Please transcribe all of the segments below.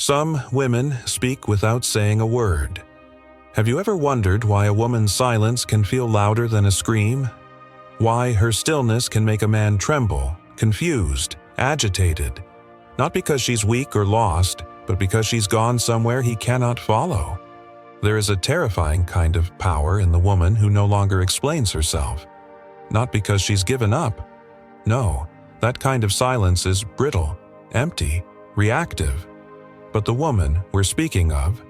Some women speak without saying a word. Have you ever wondered why a woman's silence can feel louder than a scream? Why her stillness can make a man tremble, confused, agitated, not because she's weak or lost, but because she's gone somewhere he cannot follow? There is a terrifying kind of power in the woman who no longer explains herself. Not because she's given up. No, that kind of silence is brittle, empty, reactive. But the woman we're speaking of,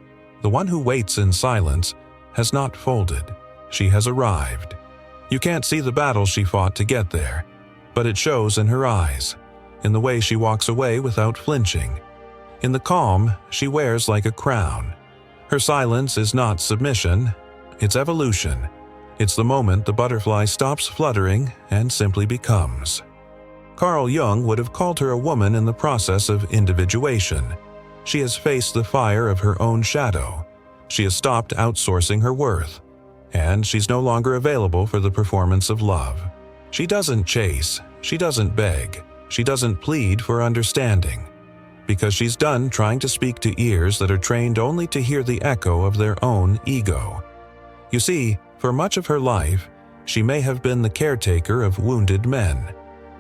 the one who waits in silence, has not folded. She has arrived. You can't see the battle she fought to get there, but it shows in her eyes, in the way she walks away without flinching, in the calm she wears like a crown. Her silence is not submission, it's evolution. It's the moment the butterfly stops fluttering and simply becomes. Carl Jung would have called her a woman in the process of individuation. She has faced the fire of her own shadow. She has stopped outsourcing her worth, and she's no longer available for the performance of love. She doesn't chase, she doesn't beg, she doesn't plead for understanding, because she's done trying to speak to ears that are trained only to hear the echo of their own ego. You see, for much of her life, she may have been the caretaker of wounded men,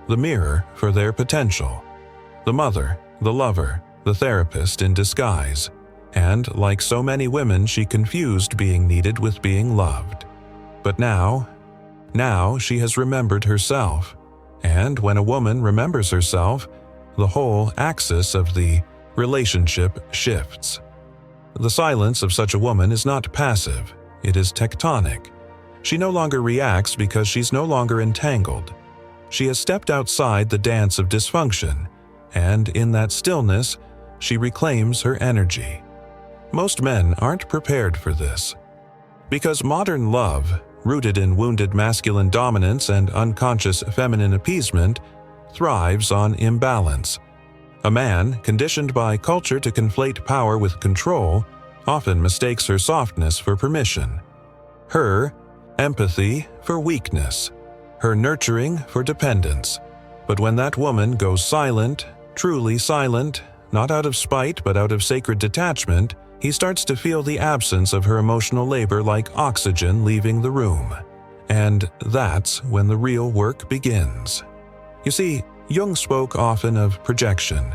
the mirror for their potential, the mother, the lover, the therapist in disguise, and like so many women, she confused being needed with being loved. But now she has remembered herself, and when a woman remembers herself, the whole axis of the relationship shifts. The silence of such a woman is not passive, it is tectonic. She no longer reacts because she's no longer entangled. She has stepped outside the dance of dysfunction, and in that stillness, she reclaims her energy. Most men aren't prepared for this. Because modern love, rooted in wounded masculine dominance and unconscious feminine appeasement, thrives on imbalance. A man, conditioned by culture to conflate power with control, often mistakes her softness for permission, her empathy for weakness, her nurturing for dependence. But when that woman goes silent, truly silent, not out of spite but out of sacred detachment, he starts to feel the absence of her emotional labor like oxygen leaving the room. And that's when the real work begins. You see, Jung spoke often of projection,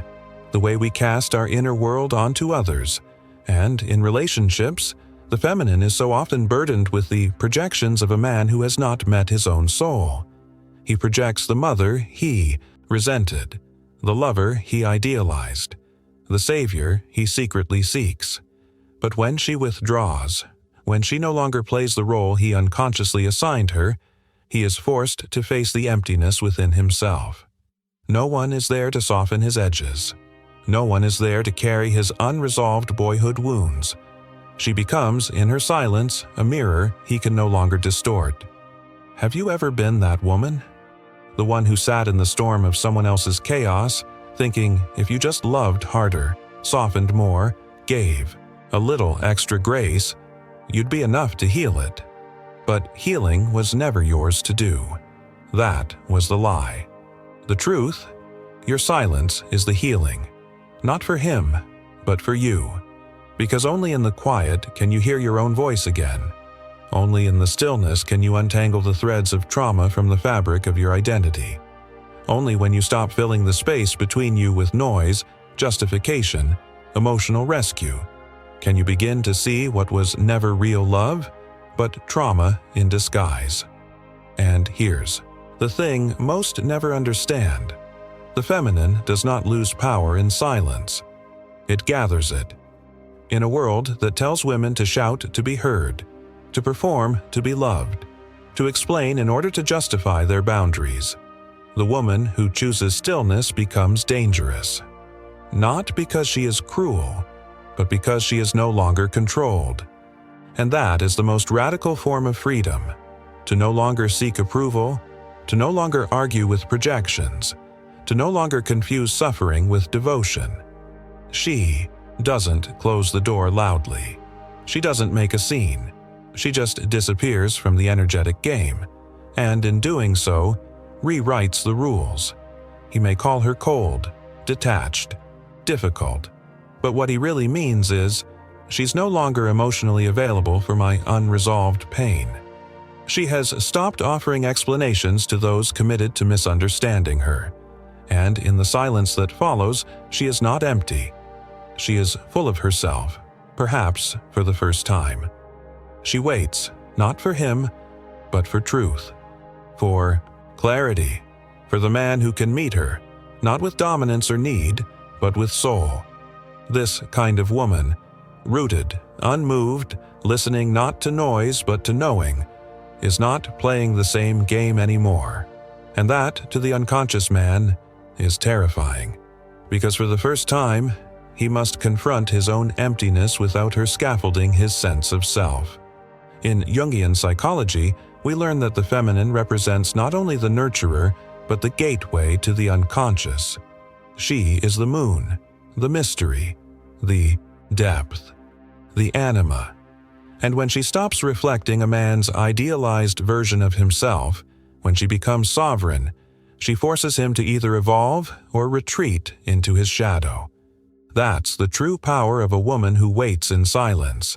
the way we cast our inner world onto others, and in relationships, the feminine is so often burdened with the projections of a man who has not met his own soul. He projects the mother he resented, the lover he idealized, the savior he secretly seeks. But when she withdraws, when she no longer plays the role he unconsciously assigned her, he is forced to face the emptiness within himself. No one is there to soften his edges. No one is there to carry his unresolved boyhood wounds. She becomes, in her silence, a mirror he can no longer distort. Have you ever been that woman? The one who sat in the storm of someone else's chaos, thinking if you just loved harder, softened more, gave a little extra grace, you'd be enough to heal it. But healing was never yours to do. That was the lie. The truth? Your silence is the healing. Not for him, but for you. Because only in the quiet can you hear your own voice again. Only in the stillness can you untangle the threads of trauma from the fabric of your identity. Only when you stop filling the space between you with noise, justification, emotional rescue, can you begin to see what was never real love, but trauma in disguise. And here's the thing most never understand. The feminine does not lose power in silence. It gathers it. In a world that tells women to shout to be heard, to perform to be loved, to explain in order to justify their boundaries, the woman who chooses stillness becomes dangerous. Not because she is cruel, but because she is no longer controlled. And that is the most radical form of freedom, to no longer seek approval, to no longer argue with projections, to no longer confuse suffering with devotion. She doesn't close the door loudly. She doesn't make a scene. She just disappears from the energetic game, and in doing so, rewrites the rules. He may call her cold, detached, difficult, But what he really means is, she's no longer emotionally available for my unresolved pain. She has stopped offering explanations to those committed to misunderstanding her. And in the silence that follows, she is not empty. She is full of herself, perhaps for the first time. She waits, not for him, but for truth, for clarity, for the man who can meet her, not with dominance or need, but with soul. This kind of woman, rooted, unmoved, listening not to noise but to knowing, is not playing the same game anymore. And that, to the unconscious man, is terrifying, because for the first time, he must confront his own emptiness without her scaffolding his sense of self. In Jungian psychology, we learn that the feminine represents not only the nurturer, but the gateway to the unconscious. She is the moon, the mystery, the depth, the anima. And when she stops reflecting a man's idealized version of himself, when she becomes sovereign, she forces him to either evolve or retreat into his shadow. That's the true power of a woman who waits in silence.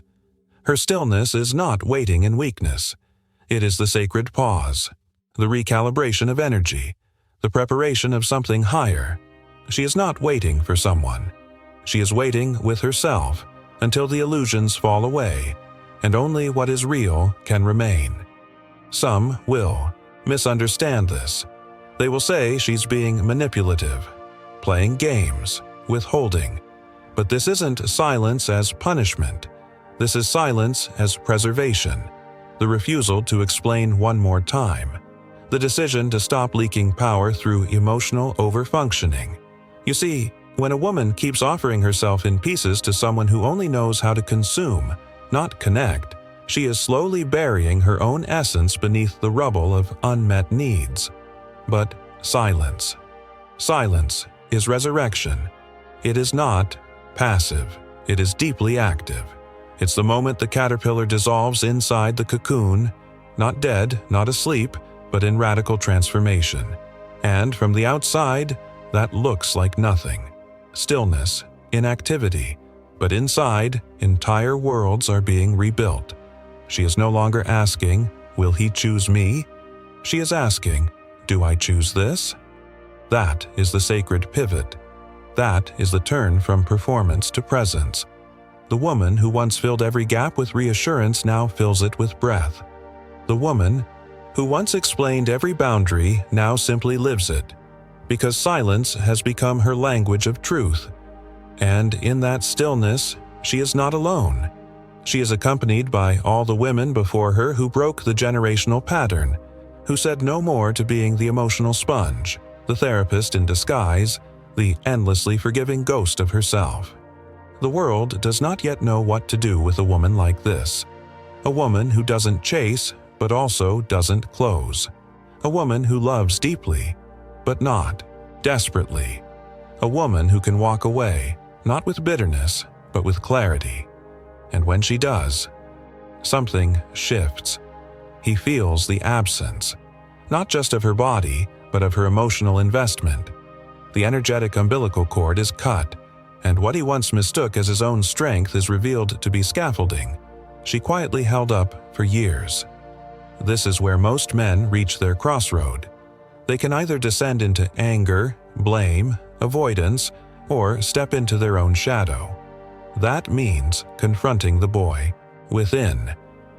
Her stillness is not waiting in weakness. It is the sacred pause, the recalibration of energy, the preparation of something higher. She is not waiting for someone. She is waiting with herself until the illusions fall away, and only what is real can remain. Some will misunderstand this. They will say she's being manipulative, playing games, withholding. But this isn't silence as punishment. This is silence as preservation, the refusal to explain one more time, the decision to stop leaking power through emotional overfunctioning. You see, when a woman keeps offering herself in pieces to someone who only knows how to consume, not connect, she is slowly burying her own essence beneath the rubble of unmet needs. But silence. Silence is resurrection. It is not passive. It is deeply active. It's the moment the caterpillar dissolves inside the cocoon, not dead, not asleep, but in radical transformation. And from the outside, that looks like nothing. Stillness, inactivity. But inside, entire worlds are being rebuilt. She is no longer asking, will he choose me? She is asking, do I choose this? That is the sacred pivot. That is the turn from performance to presence. The woman who once filled every gap with reassurance now fills it with breath. The woman who once explained every boundary now simply lives it, because silence has become her language of truth. And in that stillness, she is not alone. She is accompanied by all the women before her who broke the generational pattern, who said no more to being the emotional sponge, the therapist in disguise, the endlessly forgiving ghost of herself. The world does not yet know what to do with a woman like this. A woman who doesn't chase, but also doesn't close. A woman who loves deeply, but not desperately. A woman who can walk away, not with bitterness, but with clarity. And when she does, something shifts. He feels the absence, not just of her body, but of her emotional investment. The energetic umbilical cord is cut, and what he once mistook as his own strength is revealed to be scaffolding she quietly held up for years. This is where most men reach their crossroad. They can either descend into anger, blame, avoidance, or step into their own shadow. That means confronting the boy within,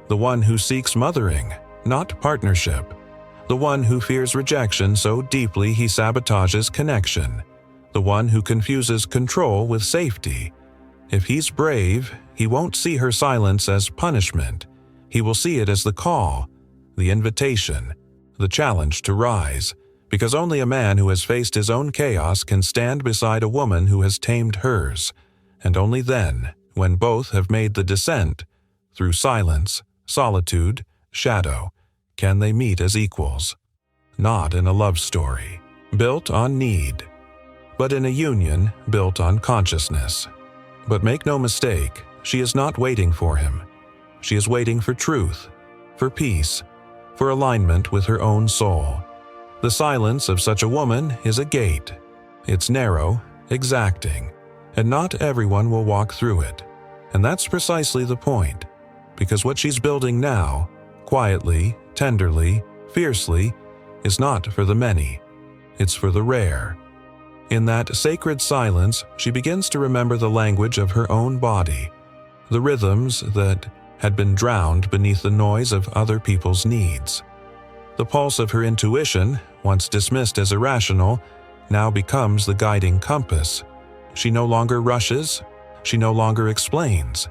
the one who seeks mothering, not partnership, the one who fears rejection so deeply he sabotages connection, the one who confuses control with safety. If he's brave, he won't see her silence as punishment. He will see it as the call, the invitation, the challenge to rise, because only a man who has faced his own chaos can stand beside a woman who has tamed hers, and only then, when both have made the descent, through silence, solitude, shadow, can they meet as equals. Not in a love story, built on need, but in a union built on consciousness. But make no mistake, she is not waiting for him. She is waiting for truth, for peace, for alignment with her own soul. The silence of such a woman is a gate. It's narrow, exacting. and not everyone will walk through it. And that's precisely the point, because what she's building now, quietly, tenderly, fiercely, is not for the many. It's for the rare. In that sacred silence, she begins to remember the language of her own body, the rhythms that had been drowned beneath the noise of other people's needs. The pulse of her intuition, once dismissed as irrational, now becomes the guiding compass. She no longer rushes, she no longer explains,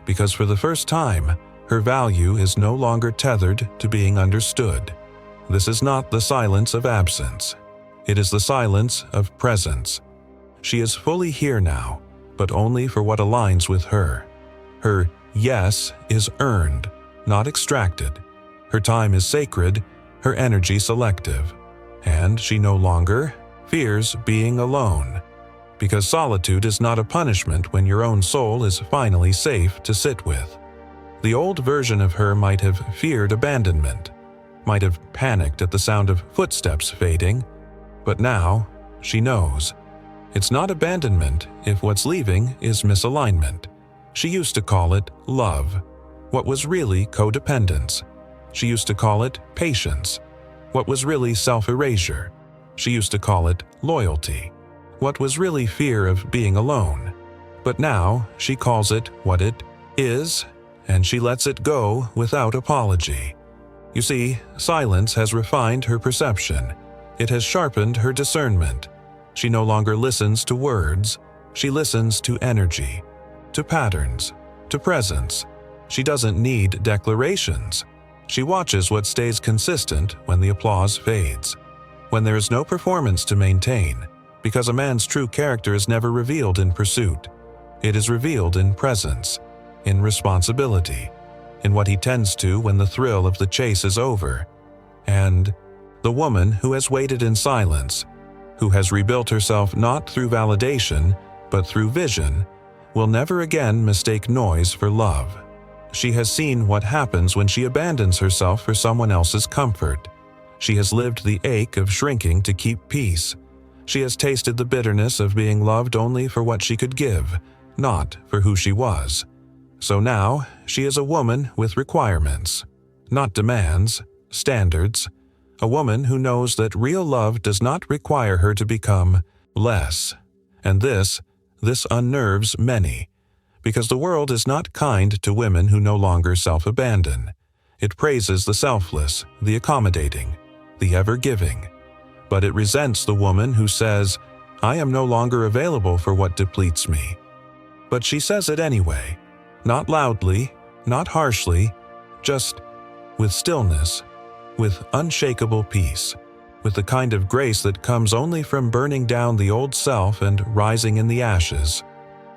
because for the first time, her value is no longer tethered to being understood. This is not the silence of absence. It is the silence of presence. She is fully here now, but only for what aligns with her. Her yes is earned, not extracted. Her time is sacred, her energy selective. And she no longer fears being alone, because solitude is not a punishment when your own soul is finally safe to sit with. The old version of her might have feared abandonment, might have panicked at the sound of footsteps fading, but now she knows. It's not abandonment if what's leaving is misalignment. She used to call it love, what was really codependence. She used to call it patience, what was really self-erasure. She used to call it loyalty, what was really fear of being alone. But now she calls it what it is, and she lets it go without apology. You see, silence has refined her perception. It has sharpened her discernment. She no longer listens to words. She listens to energy, to patterns, to presence. She doesn't need declarations. She watches what stays consistent when the applause fades, when there is no performance to maintain, because a man's true character is never revealed in pursuit. It is revealed in presence, in responsibility, in what he tends to when the thrill of the chase is over. And the woman who has waited in silence, who has rebuilt herself not through validation, but through vision, will never again mistake noise for love. She has seen what happens when she abandons herself for someone else's comfort. She has lived the ache of shrinking to keep peace. She has tasted the bitterness of being loved only for what she could give, not for who she was. So now, she is a woman with requirements, not demands, standards. A woman who knows that real love does not require her to become less. And this unnerves many, because the world is not kind to women who no longer self-abandon. It praises the selfless, the accommodating, the ever-giving. But it resents the woman who says, "I am no longer available for what depletes me." But she says it anyway, not loudly, not harshly, just with stillness, with unshakable peace, with the kind of grace that comes only from burning down the old self and rising in the ashes.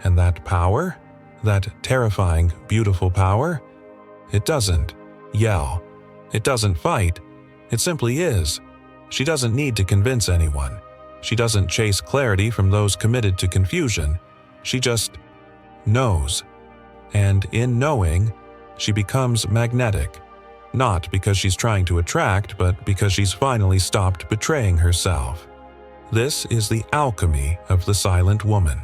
And that power, that terrifying, beautiful power, it doesn't yell, it doesn't fight, it simply is. She doesn't need to convince anyone. She doesn't chase clarity from those committed to confusion. She just knows. And in knowing, she becomes magnetic. Not because she's trying to attract, but because she's finally stopped betraying herself. This is the alchemy of the silent woman.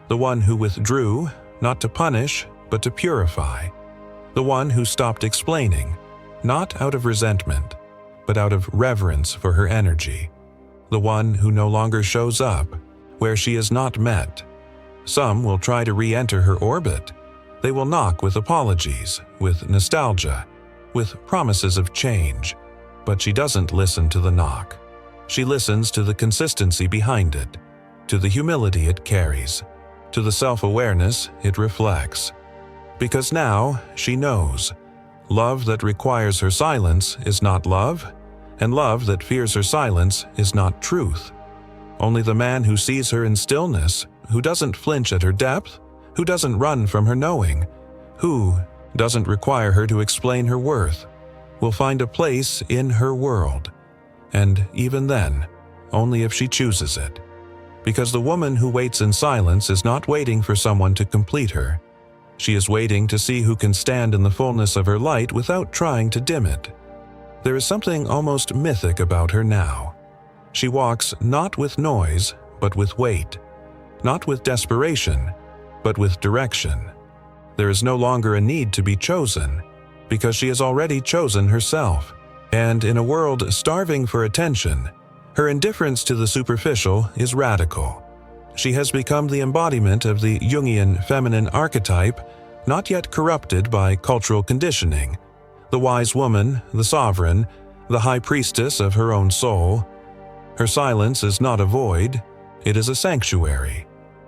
The one who withdrew, not to punish, but to purify. The one who stopped explaining, not out of resentment, but out of reverence for her energy. The one who no longer shows up where she is not met. Some will try to re-enter her orbit. They will knock with apologies, with nostalgia, with promises of change, but she doesn't listen to the knock. She listens to the consistency behind it, to the humility it carries, to the self-awareness it reflects. Because now she knows, love that requires her silence is not love, and love that fears her silence is not truth. Only the man who sees her in stillness, who doesn't flinch at her depth, who doesn't run from her knowing, who doesn't require her to explain her worth, will find a place in her world. And even then, only if she chooses it. Because the woman who waits in silence is not waiting for someone to complete her. She is waiting to see who can stand in the fullness of her light without trying to dim it. There is something almost mythic about her now. She walks not with noise, but with weight. not with desperation, but with direction. There is no longer a need to be chosen, because she has already chosen herself. And in a world starving for attention, her indifference to the superficial is radical. She has become the embodiment of the Jungian feminine archetype, not yet corrupted by cultural conditioning, the wise woman, the sovereign, the high priestess of her own soul. Her silence is not a void, it is a sanctuary.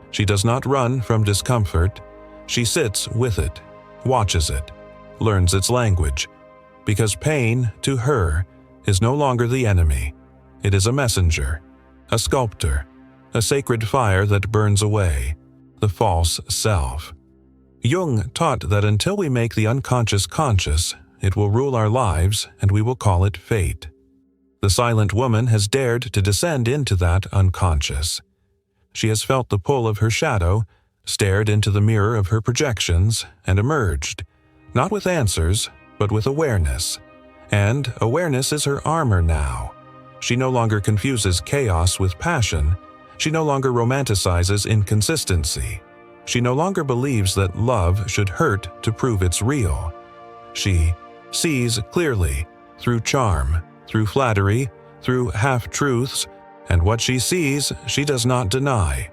She does not run from discomfort, she sits with it, watches it, learns its language, because pain, to her, is no longer the enemy. It is a messenger, a sculptor, a sacred fire that burns away the false self. Jung taught that until we make the unconscious conscious, it will rule our lives and we will call it fate. The silent woman has dared to descend into that unconscious. She has felt the pull of her shadow, stared into the mirror of her projections, and emerged, not with answers, but with awareness. And awareness is her armor now. She no longer confuses chaos with passion. She no longer romanticizes inconsistency. She no longer believes that love should hurt to prove it's real. She sees clearly, through charm, through flattery, through half-truths, and what she sees, she does not deny.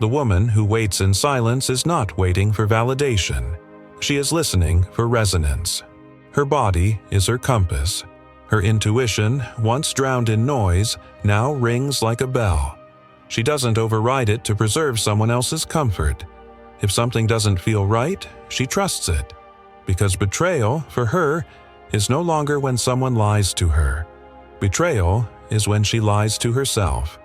The woman who waits in silence is not waiting for validation. She is listening for resonance. Her body is her compass. Her intuition, once drowned in noise, now rings like a bell. She doesn't override it to preserve someone else's comfort. If something doesn't feel right, she trusts it. Because betrayal, for her, is no longer when someone lies to her. Betrayal is when she lies to herself.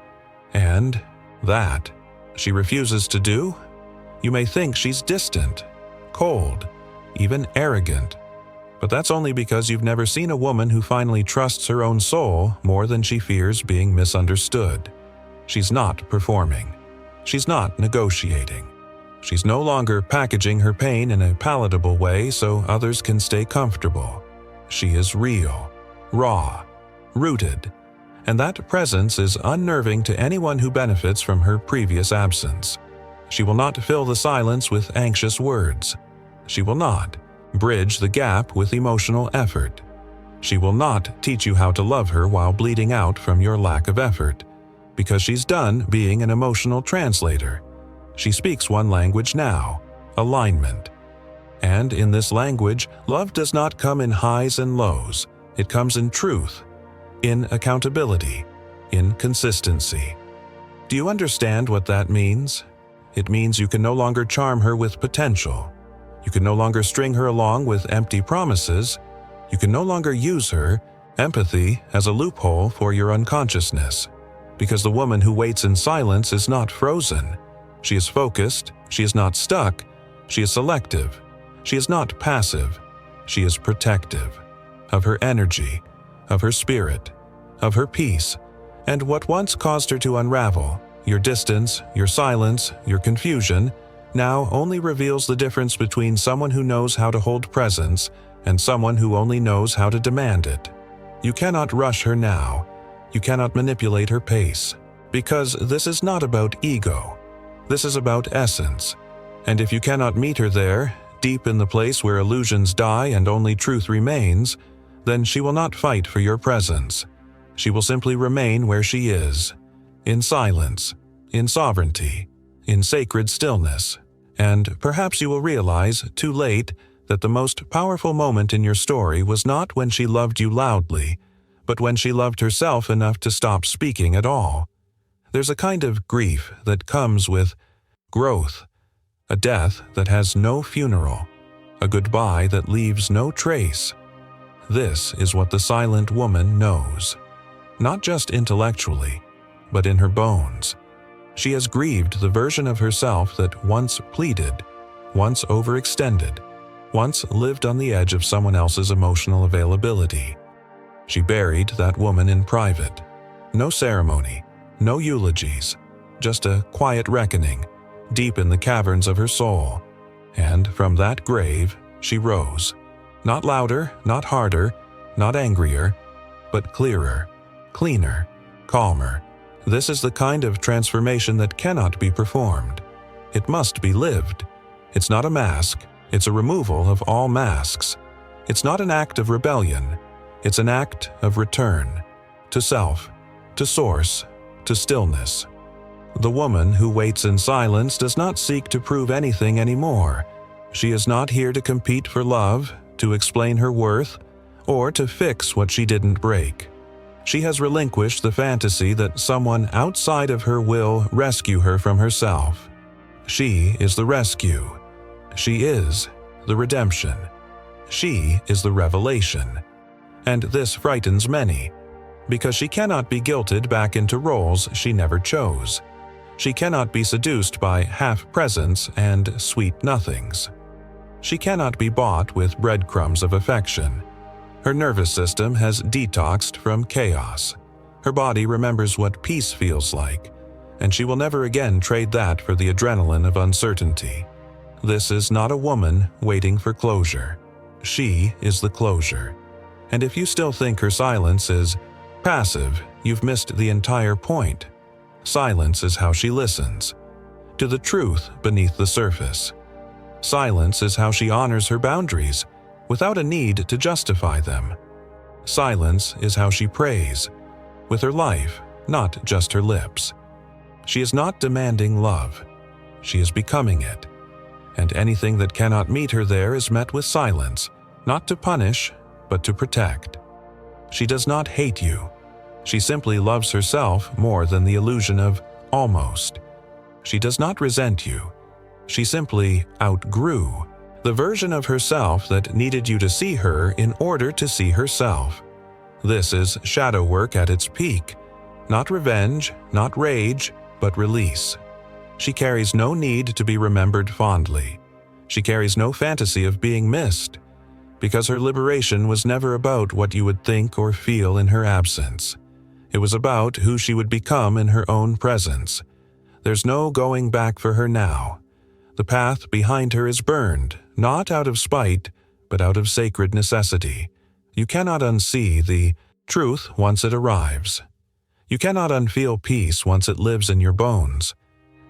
And that she refuses to do. You may think she's distant, cold, even arrogant. But that's only because you've never seen a woman who finally trusts her own soul more than she fears being misunderstood. She's not performing. She's not negotiating. She's no longer packaging her pain in a palatable way so others can stay comfortable. She is real, raw, rooted, and that presence is unnerving to anyone who benefits from her previous absence. She will not fill the silence with anxious words. She will not bridge the gap with emotional effort. She will not teach you how to love her while bleeding out from your lack of effort, because she's done being an emotional translator. She speaks one language now, alignment. And in this language, love does not come in highs and lows. It comes in truth, in accountability, in consistency. Do you understand what that means? It means you can no longer charm her with potential. You can no longer string her along with empty promises. You can no longer use her, empathy, as a loophole for your unconsciousness. Because the woman who waits in silence is not frozen. She is focused, she is not stuck, she is selective. She is not passive, she is protective. Of her energy, of her spirit, of her peace, and what once caused her to unravel, your distance, your silence, your confusion, now only reveals the difference between someone who knows how to hold presence and someone who only knows how to demand it. You cannot rush her now. You cannot manipulate her pace, because this is not about ego. This is about essence. And if you cannot meet her there, deep in the place where illusions die and only truth remains, then she will not fight for your presence. She will simply remain where she is, in silence, in sovereignty, in sacred stillness. And perhaps you will realize, too late, that the most powerful moment in your story was not when she loved you loudly, but when she loved herself enough to stop speaking at all. There's a kind of grief that comes with growth, a death that has no funeral, a goodbye that leaves no trace. This is what the silent woman knows, not just intellectually, but in her bones. She has grieved the version of herself that once pleaded, once overextended, once lived on the edge of someone else's emotional availability. She buried that woman in private. No ceremony, no eulogies, just a quiet reckoning, deep in the caverns of her soul. And from that grave, she rose. Not louder, not harder, not angrier, but clearer, cleaner, calmer, This is the kind of transformation that cannot be performed. It must be lived. It's not a mask, it's a removal of all masks. It's not an act of rebellion, it's an act of return to self, to source, to stillness. The woman who waits in silence does not seek to prove anything anymore. She is not here to compete for love, to explain her worth, or to fix what she didn't break. She has relinquished the fantasy that someone outside of her will rescue her from herself. She is the rescue. She is the redemption. She is the revelation. And this frightens many, because she cannot be guilted back into roles she never chose. She cannot be seduced by half-presents and sweet nothings. She cannot be bought with breadcrumbs of affection. Her nervous system has detoxed from chaos. Her body remembers what peace feels like, and she will never again trade that for the adrenaline of uncertainty. This is not a woman waiting for closure. She is the closure. And if you still think her silence is passive, you've missed the entire point. Silence is how she listens to the truth beneath the surface. Silence is how she honors her boundaries without a need to justify them. Silence is how she prays, with her life, not just her lips. She is not demanding love. She is becoming it. And anything that cannot meet her there is met with silence, not to punish, but to protect. She does not hate you. She simply loves herself more than the illusion of almost. She does not resent you. She simply outgrew the version of herself that needed you to see her in order to see herself. This is shadow work at its peak. Not revenge, not rage, but release. She carries no need to be remembered fondly. She carries no fantasy of being missed, because her liberation was never about what you would think or feel in her absence. It was about who she would become in her own presence. There's no going back for her now. The path behind her is burned, not out of spite, but out of sacred necessity. You cannot unsee the truth once it arrives. You cannot unfeel peace once it lives in your bones.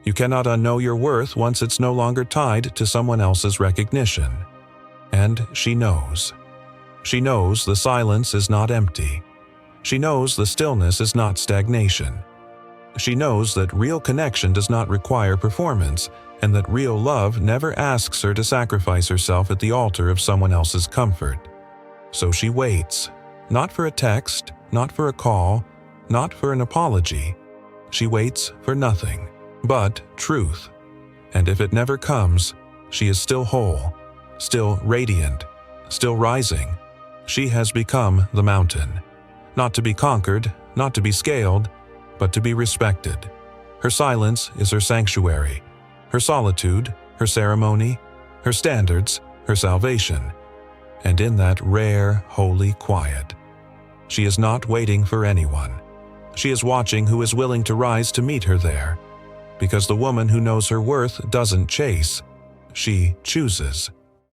You cannot unknow your worth once it's no longer tied to someone else's recognition. And she knows. She knows the silence is not empty. She knows the stillness is not stagnation. She knows that real connection does not require performance, and that real love never asks her to sacrifice herself at the altar of someone else's comfort. So she waits, not for a text, not for a call, not for an apology. She waits for nothing, but truth. And if it never comes, she is still whole, still radiant, still rising. She has become the mountain, not to be conquered, not to be scaled, but to be respected. Her silence is her sanctuary, her solitude, her ceremony, her standards, her salvation. And in that rare, holy quiet, she is not waiting for anyone. She is watching who is willing to rise to meet her there, because the woman who knows her worth doesn't chase, she chooses.